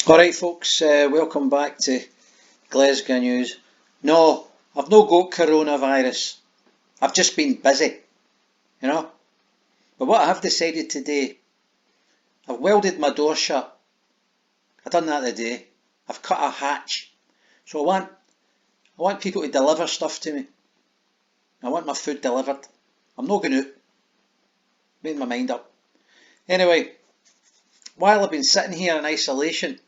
Alright folks, welcome back to Glesga News. No, I've no got coronavirus. I've just been busy, you know. But what I have decided today, I've welded my door shut. I've done that today. I've cut a hatch. So I want people to deliver stuff to me. I want my food delivered. I'm not going to. Made my mind up. Anyway, while I've been sitting here in isolation,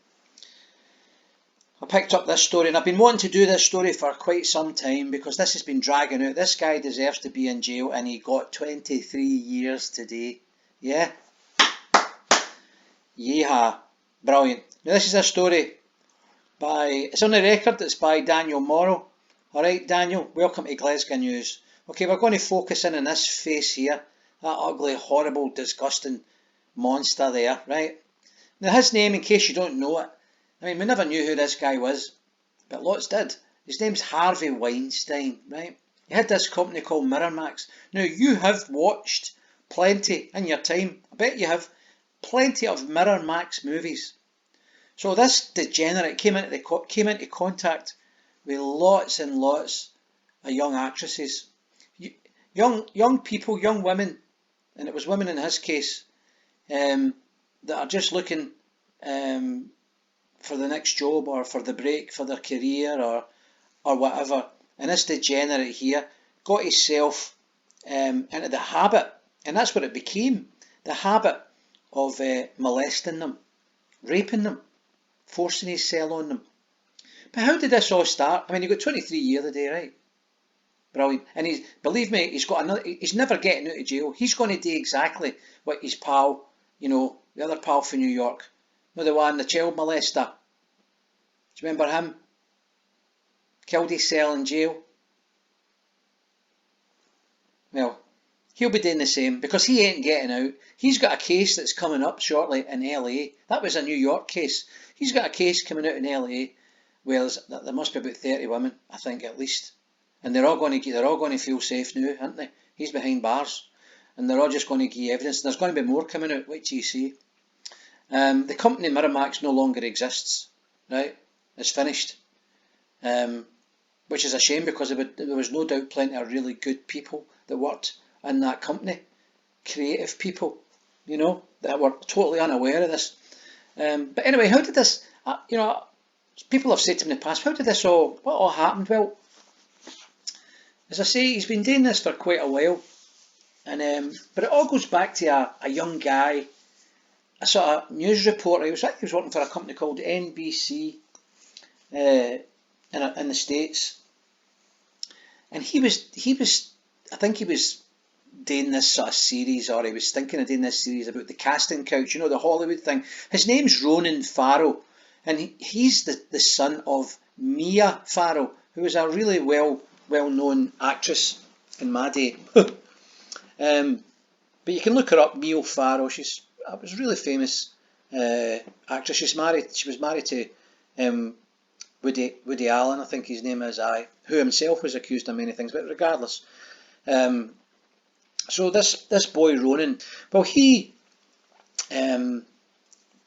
I picked up this story, and I've been wanting to do this story for quite some time because this has been dragging out. This guy deserves to be in jail, and he got 23 years today. Yeah? Yeehaw. Brilliant. Now this is a story it's on the record, it's by Daniel Morrow. Alright Daniel, welcome to Glasgow News. Okay, we're going to focus in on this face here, that ugly, horrible, disgusting monster there, right? Now his name, in case you don't know it, I mean, we never knew who this guy was, but lots did. His name's Harvey Weinstein, right? He had this company called Miramax. Now, you have watched plenty in your time. I bet you have plenty of Miramax movies. So this degenerate came into contact with lots and lots of young actresses, young people, young women, and it was women in his case, that are just looking for the next job or for the break for their career or whatever. And this degenerate here got himself into the habit, and that's what it became, the habit of molesting them, raping them, forcing his cell on them. But how did this all start? I mean, he got 23 years a day, right? Brilliant. And believe me, he's never getting out of jail. He's going to do exactly what his pal, the other pal from New York, the child molester. Do you remember him? Killed his cell in jail. Well, he'll be doing the same because he ain't getting out. He's got a case that's coming up shortly in LA. That was a New York case. He's got a case coming out in LA where there must be about 30 women, I think, at least. And they're all going to feel safe now, aren't they? He's behind bars. And they're all just going to give evidence. And there's going to be more coming out. Wait till you see. The company Miramax no longer exists, right? It's finished. Which is a shame because there was no doubt plenty of really good people that worked in that company. Creative people, that were totally unaware of this. But anyway, how did this, people have said to me in the past, what all happened? Well, as I say, he's been doing this for quite a while. But it all goes back to a young guy, a sort of news reporter. He was working for a company called NBC in the States. And I think he was doing this sort of series, or he was thinking of doing this series about the casting couch, the Hollywood thing. His name's Ronan Farrow, and he's the son of Mia Farrow, who was a really well-known actress in my day. But you can look her up, Mia Farrow. She was a really famous actress. She was married to Woody Allen, I think his name is, who himself was accused of many things, but regardless. So this boy Ronan, well, he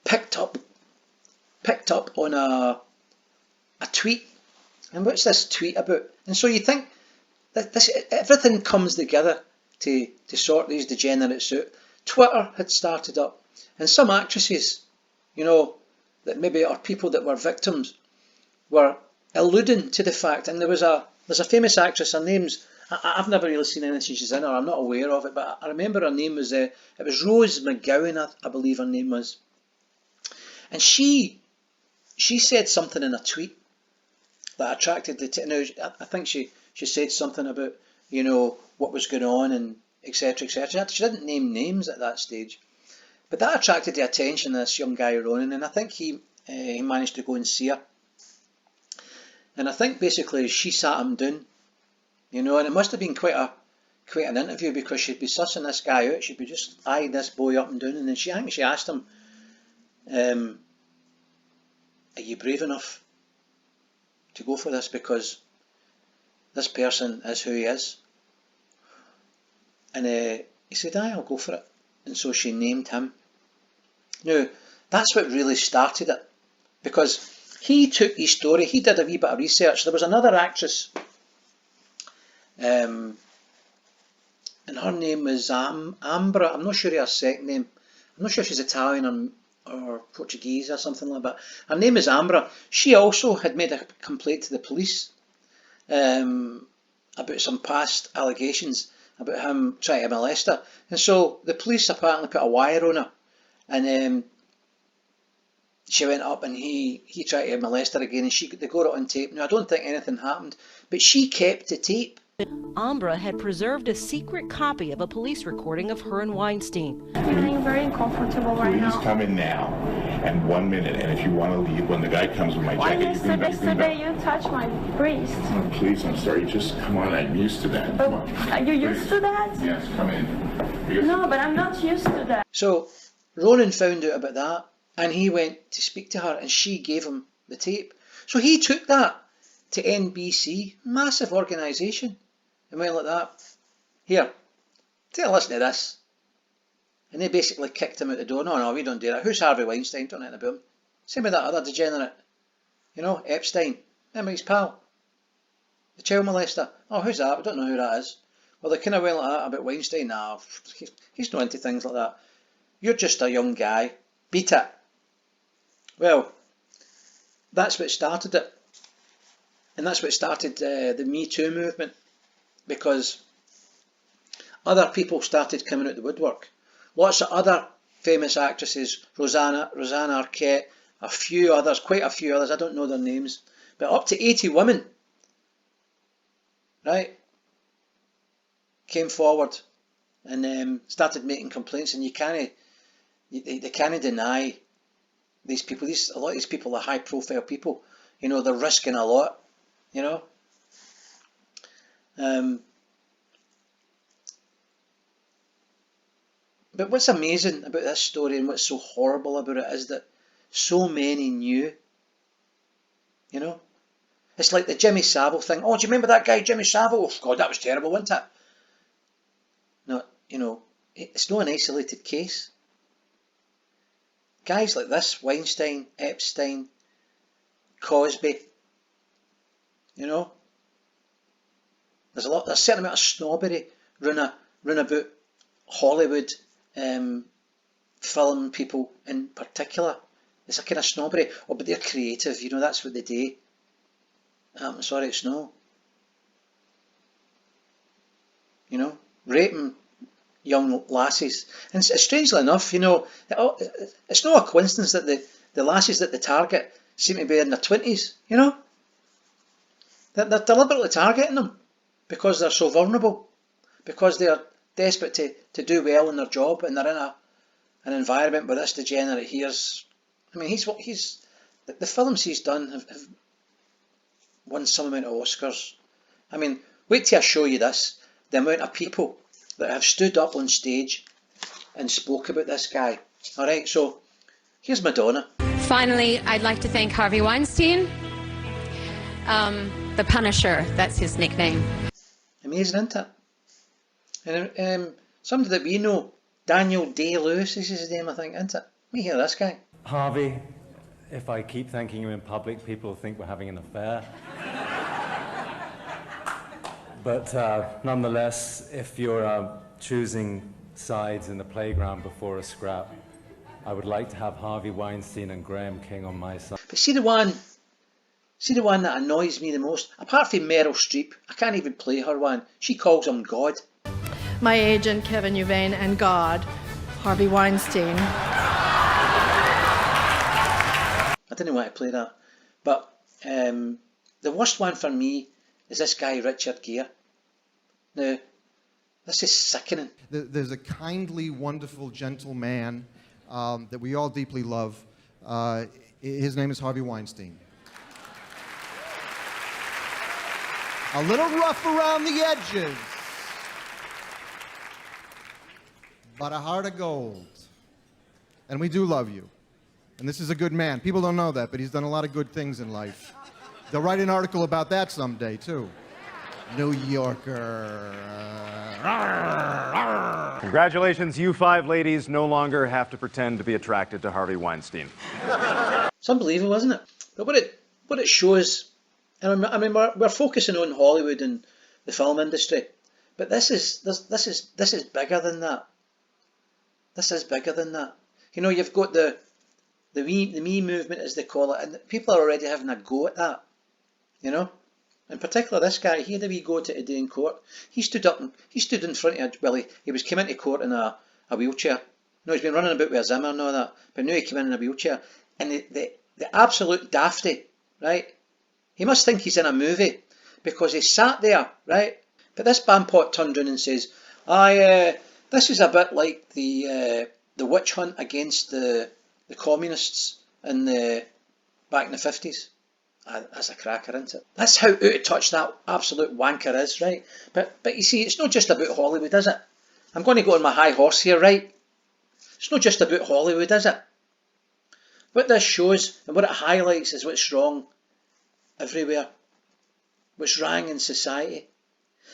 picked up on a tweet. And what's this tweet about? And so you think that everything comes together to sort these degenerates out. Twitter had started up, and some actresses, that maybe are people that were victims, were alluding to the fact. And there's a famous actress, her name's, I've never really seen anything she's in, or I'm not aware of it, but I remember her name was, it was Rose McGowan, I believe her name was. And she said something in a tweet that attracted now, I think she said something about, what was going on and etc, etc. She didn't name names at that stage. But that attracted the attention of this young guy Ronan, and I think he managed to go and see her. And I think basically she sat him down, and it must have been quite an interview, because she'd be sussing this guy out. She'd be just eyeing this boy up and down, and then I think she asked him, are you brave enough to go for this, because this person is who he is? And he said, aye, I'll go for it. And so she named him. Now, that's what really started it, because he took his story, he did a wee bit of research. There was another actress, and her name was Ambra. I'm not sure of her second name. I'm not sure if she's Italian or Portuguese or something like that. Her name is Ambra. She also had made a complaint to the police about some past allegations about him trying to molest her. And so the police apparently put a wire on her, and she went up and he tried to molest her again, and they got it on tape. Now, I don't think anything happened, but she kept the tape. Ambra had preserved a secret copy of a police recording of her and Weinstein. I'm feeling very uncomfortable right now. Please come in now, and 1 minute, and if you want to leave, when the guy comes with my jacket, you can yesterday you touched my wrist. Oh, please, I'm sorry, just come on, I'm used to that. Come on. Are you used to that? Yes, come in. No, but I'm not used to that. So Ronan found out about that, and he went to speak to her, and she gave him the tape. So he took that to NBC, massive organisation, and went like that. Here, take a listen to this. And they basically kicked him out the door. No, we don't do that. Who's Harvey Weinstein? Don't know anything about him. Same with that other degenerate. You know, Epstein. Remember his pal? The child molester. Oh, who's that? We don't know who that is. Well, they kind of went like that about Weinstein. Nah, he's not into things like that. You're just a young guy. Beat it. Well, that's what started it. And that's what started the Me Too movement. Because other people started coming out the woodwork. Lots of other famous actresses, Rosanna Arquette, a few others, quite a few others, I don't know their names, but up to 80 women, right, came forward and started making complaints. And they can't deny these people. A lot of these people are high profile people. You know, they're risking a lot, you know. But what's amazing about this story and what's so horrible about it is that so many knew. You know? It's like the Jimmy Savile thing. Oh, do you remember that guy, Jimmy Savile? Oh, God, that was terrible, wasn't it? No, you know, it's not an isolated case. Guys like this, Weinstein, Epstein, Cosby, you know, there's a certain amount of snobbery run about Hollywood film people in particular. It's a kind of snobbery. Oh, but they're creative, you know, that's what they do. I'm sorry, it's no. You know, raping young lassies. And strangely enough, you know, it's not a coincidence that the lassies that they target seem to be in their 20s, you know. They're deliberately targeting them because they're so vulnerable, because they're desperate to do well in their job, and they're in an environment where this degenerate here's. I mean, the films he's done have won some amount of Oscars. I mean, wait till I show you this, the amount of people that have stood up on stage and spoke about this guy. Alright, so here's Madonna. Finally, I'd like to thank Harvey Weinstein, the Punisher, that's his nickname. Amazing, isn't it? And somebody that we know, Daniel Day-Lewis is his name, I think, isn't it? Let me hear this guy. Harvey, if I keep thanking you in public, people will think we're having an affair. But nonetheless, if you're choosing sides in the playground before a scrap, I would like to have Harvey Weinstein and Graham King on my side. But see the one that annoys me the most, apart from Meryl Streep, I can't even play her one. She calls him God. My agent, Kevin Uvain, and God, Harvey Weinstein. I didn't want to play that. But the worst one for me is this guy, Richard Gere. Now, this is sickening. There's a kindly, wonderful, gentle man that we all deeply love. His name is Harvey Weinstein. A little rough around the edges, but a heart of gold. And we do love you. And this is a good man. People don't know that, but he's done a lot of good things in life. They'll write an article about that someday, too. New Yorker. Congratulations, you 5 ladies no longer have to pretend to be attracted to Harvey Weinstein. It's unbelievable, isn't it? But what it shows, and I mean we're focusing on Hollywood and the film industry, but this is bigger than that. This is bigger than that. You know, you've got the me movement, as they call it, and people are already having a go at that. You know, in particular, this guy, he had a wee go at it today in court. He stood in front of, well, he was came into court in a wheelchair. No, he's been running about with a Zimmer and all that, but now he came in a wheelchair, and the absolute dafty, right? He must think he's in a movie, because he sat there, right? But this bampot turned round and says, this is a bit like the witch hunt against the communists in back in the 50s. That's a cracker, isn't it? That's how out of touch that absolute wanker is, right? But you see, it's not just about Hollywood, is it? I'm going to go on my high horse here, right? It's not just about Hollywood, is it? What this shows and what it highlights is what's wrong everywhere. What's wrong in society.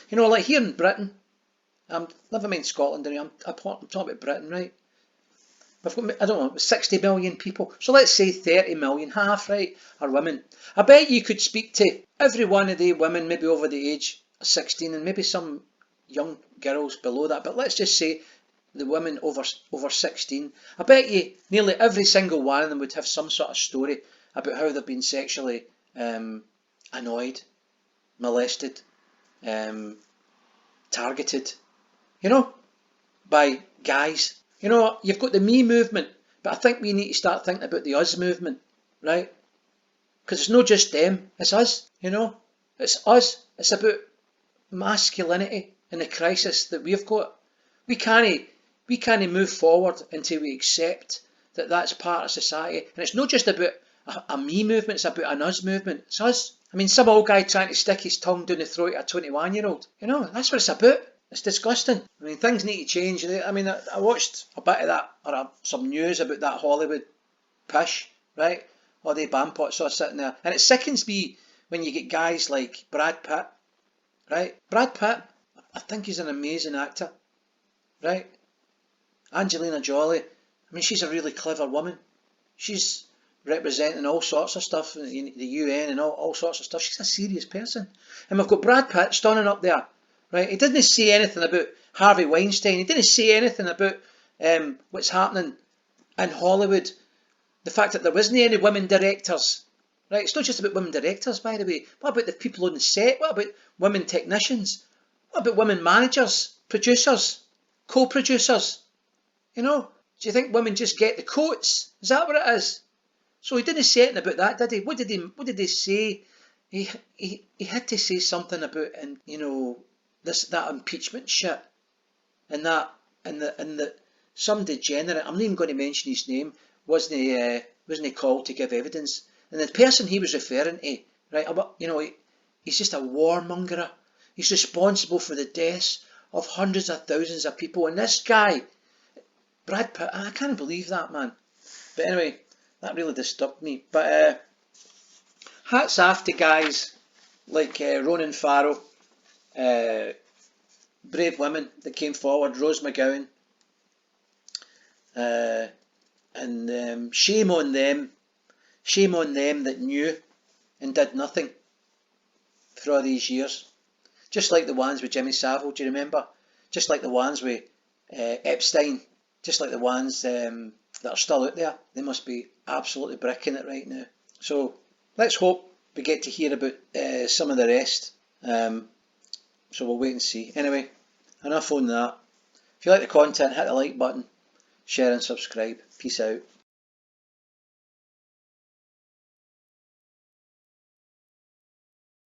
You know, like here in Britain, never mind Scotland, I'm talking about Britain, right? We've got, I don't know, 60 million people. So let's say 30 million, half, right, are women. I bet you could speak to every one of the women, maybe over the age of 16, and maybe some young girls below that. But let's just say the women over 16. I bet you nearly every single one of them would have some sort of story about how they've been sexually annoyed, molested, targeted, you know, by guys. You know, you've got the me movement, but I think we need to start thinking about the us movement, right? Because it's not just them, it's us, you know. It's us. It's about masculinity and the crisis that we've got. We can't move forward until we accept that that's part of society. And it's not just about a me movement, it's about an us movement. It's us. I mean, some old guy trying to stick his tongue down the throat of a 21-year-old. You know, that's what it's about. It's disgusting. I mean, things need to change. I mean, I watched a bit of that, or some news about that Hollywood pish, right? All the bampots are sitting there. And it sickens me when you get guys like Brad Pitt, right? Brad Pitt, I think he's an amazing actor, right? Angelina Jolie, I mean, she's a really clever woman. She's representing all sorts of stuff, the UN and all sorts of stuff. She's a serious person. And we've got Brad Pitt standing up there, right? He didn't say anything about Harvey Weinstein. He didn't say anything about what's happening in Hollywood. The fact that there wasn't any women directors, right? It's not just about women directors, by the way. What about the people on the set? What about women technicians? What about women managers, producers, co-producers? You know, do you think women just get the coats? Is that what it is? So he didn't say anything about that, did he? What did he say? He had to say something about, and you know, that impeachment shit, and that some degenerate, I'm not even going to mention his name, wasn't he called to give evidence? And the person he was referring to, right? You know, he's just a warmonger. He's responsible for the deaths of hundreds of thousands of people. And this guy, Brad Pitt, I can't believe that, man. But anyway, that really disturbed me. But hats off to guys like Ronan Farrow, brave women that came forward, Rose McGowan, and shame on them that knew and did nothing for all these years. Just like the ones with Jimmy Savile, do you remember? Just like the ones with Epstein, just like the ones that are still out there. They must be absolutely bricking it right now. So let's hope we get to hear about some of the rest. So we'll wait and see. Anyway, enough on that. If you like the content, hit the like button, share and subscribe. Peace out.